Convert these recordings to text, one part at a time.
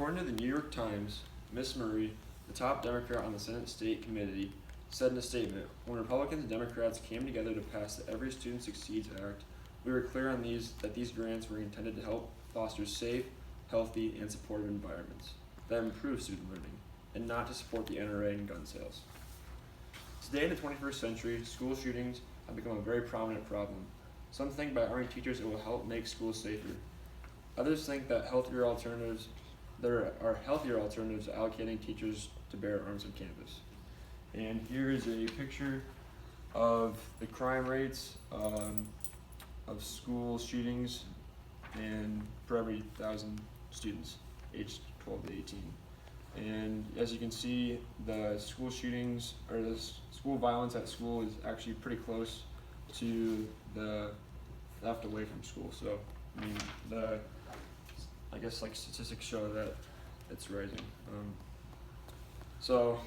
According to the New York Times, Miss Murray, the top Democrat on the Senate State Committee, said in a statement, "When Republicans and Democrats came together to pass the Every Student Succeeds Act, we were clear on that these grants were intended to help foster safe, healthy, and supportive environments that improve student learning, and not to support the NRA and gun sales." Today in the 21st century, school shootings have become a very prominent problem. Some think by arming teachers it will help make schools safer. Others think that there are healthier alternatives to allocating teachers to bear arms on campus. And here is a picture of the crime rates of school shootings and for every 1,000 students aged 12 to 18. And as you can see, the school shootings or the school violence at school is actually pretty close to the theft away from school. So I mean, I guess statistics show that it's rising. So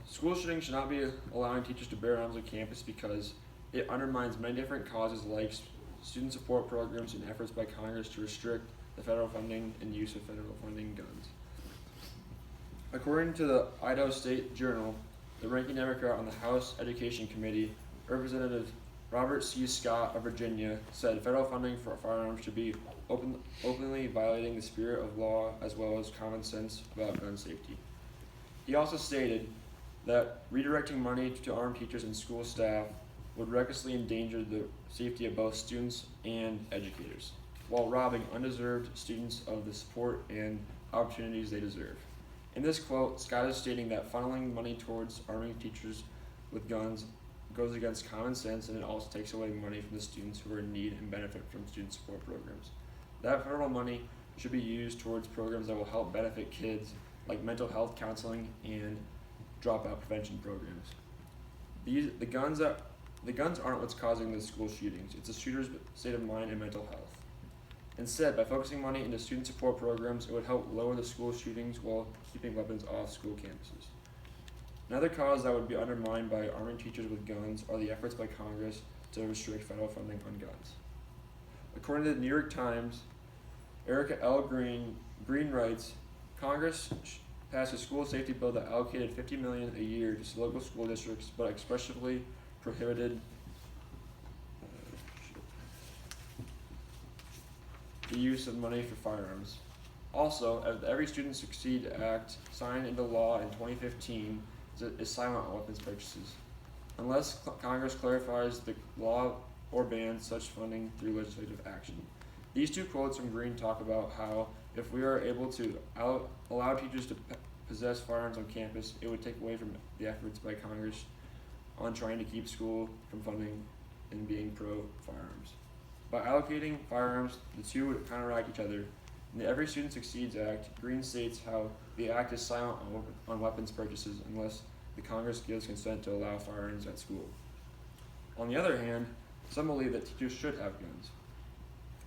school shootings should not be allowing teachers to bear arms on campus because it undermines many different causes like student support programs and efforts by Congress to restrict the federal funding and use of federal funding guns. According to the Idaho State Journal, the ranking Democrat on the House Education Committee, Representative Robert C. Scott of Virginia, said federal funding for firearms should be openly violating the spirit of law as well as common sense about gun safety. He also stated that redirecting money to arm teachers and school staff would recklessly endanger the safety of both students and educators, while robbing undeserved students of the support and opportunities they deserve. In this quote, Scott is stating that funneling money towards arming teachers with guns goes against common sense, and it also takes away money from the students who are in need and benefit from student support programs. That federal money should be used towards programs that will help benefit kids, like mental health counseling and dropout prevention programs. The guns aren't what's causing the school shootings. It's the shooter's state of mind and mental health. Instead, by focusing money into student support programs, it would help lower the school shootings while keeping weapons off school campuses. Another cause that would be undermined by arming teachers with guns are the efforts by Congress to restrict federal funding on guns. According to the New York Times, Erica L. Green writes, Congress passed a school safety bill that allocated $50 million a year to local school districts, but expressly prohibited the use of money for firearms. Also, the Every Student Succeed Act, signed into law in 2015, is silent on weapons purchases, unless Congress clarifies the law or bans such funding through legislative action. These two quotes from Green talk about how if we are able to allow teachers to possess firearms on campus, it would take away from the efforts by Congress on trying to keep school from funding and being pro-firearms. By allocating firearms, the two would counteract each other. In the Every Student Succeeds Act, Green states how the act is silent on weapons purchases unless the Congress gives consent to allow firearms at school. On the other hand, some believe that teachers should have guns.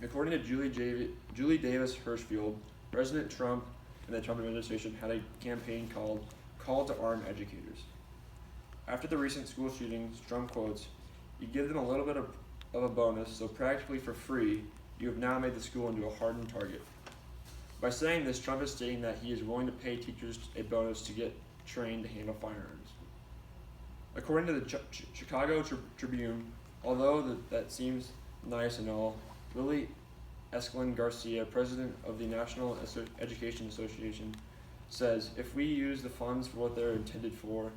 According to Julie Davis Hirschfield, President Trump and the Trump administration had a campaign called Call to Arm Educators. After the recent school shootings, Trump quotes, "You give them a little bit of a bonus, so practically for free, you have now made the school into a hardened target." By saying this, Trump is stating that he is willing to pay teachers a bonus to get trained to handle firearms. According to the Chicago Tribune, although that seems nice and all, Lily Escalon Garcia, president of the National Education Association, says if we use the funds for what they're intended for,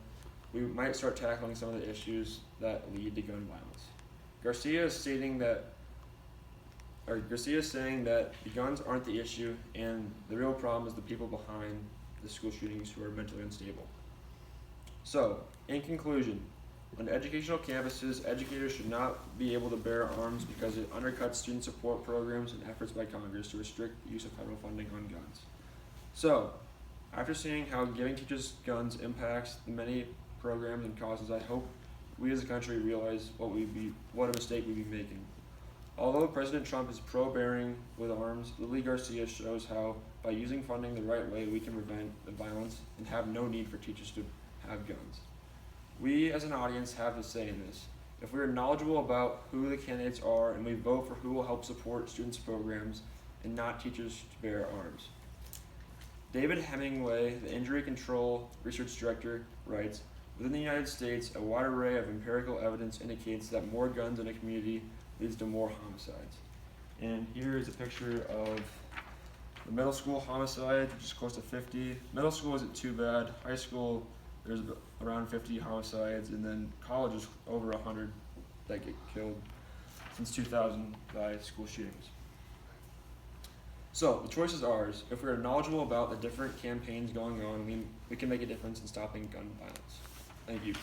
we might start tackling some of the issues that lead to gun violence. Garcia is saying that the guns aren't the issue, and the real problem is the people behind the school shootings who are mentally unstable. So, in conclusion, on educational campuses, educators should not be able to bear arms because it undercuts student support programs and efforts by Congress to restrict the use of federal funding on guns. So, after seeing how giving teachers guns impacts the many programs and causes, I hope we as a country realize what a mistake we'd be making. Although President Trump is pro-bearing with arms, Lily Garcia shows how, by using funding the right way, we can prevent the violence and have no need for teachers to have guns. We as an audience have a say in this. If we are knowledgeable about who the candidates are and we vote for who will help support students' programs and not teachers to bear arms. David Hemingway, the Injury Control Research Director, writes, "Within the United States, a wide array of empirical evidence indicates that more guns in a community leads to more homicides." And here is a picture of the middle school homicide, which is close to 50. Middle school isn't too bad. High school, there's around 50 homicides, and then college is over 100 that get killed since 2000 by school shootings. So, the choice is ours. If we are knowledgeable about the different campaigns going on, we can make a difference in stopping gun violence. Thank you.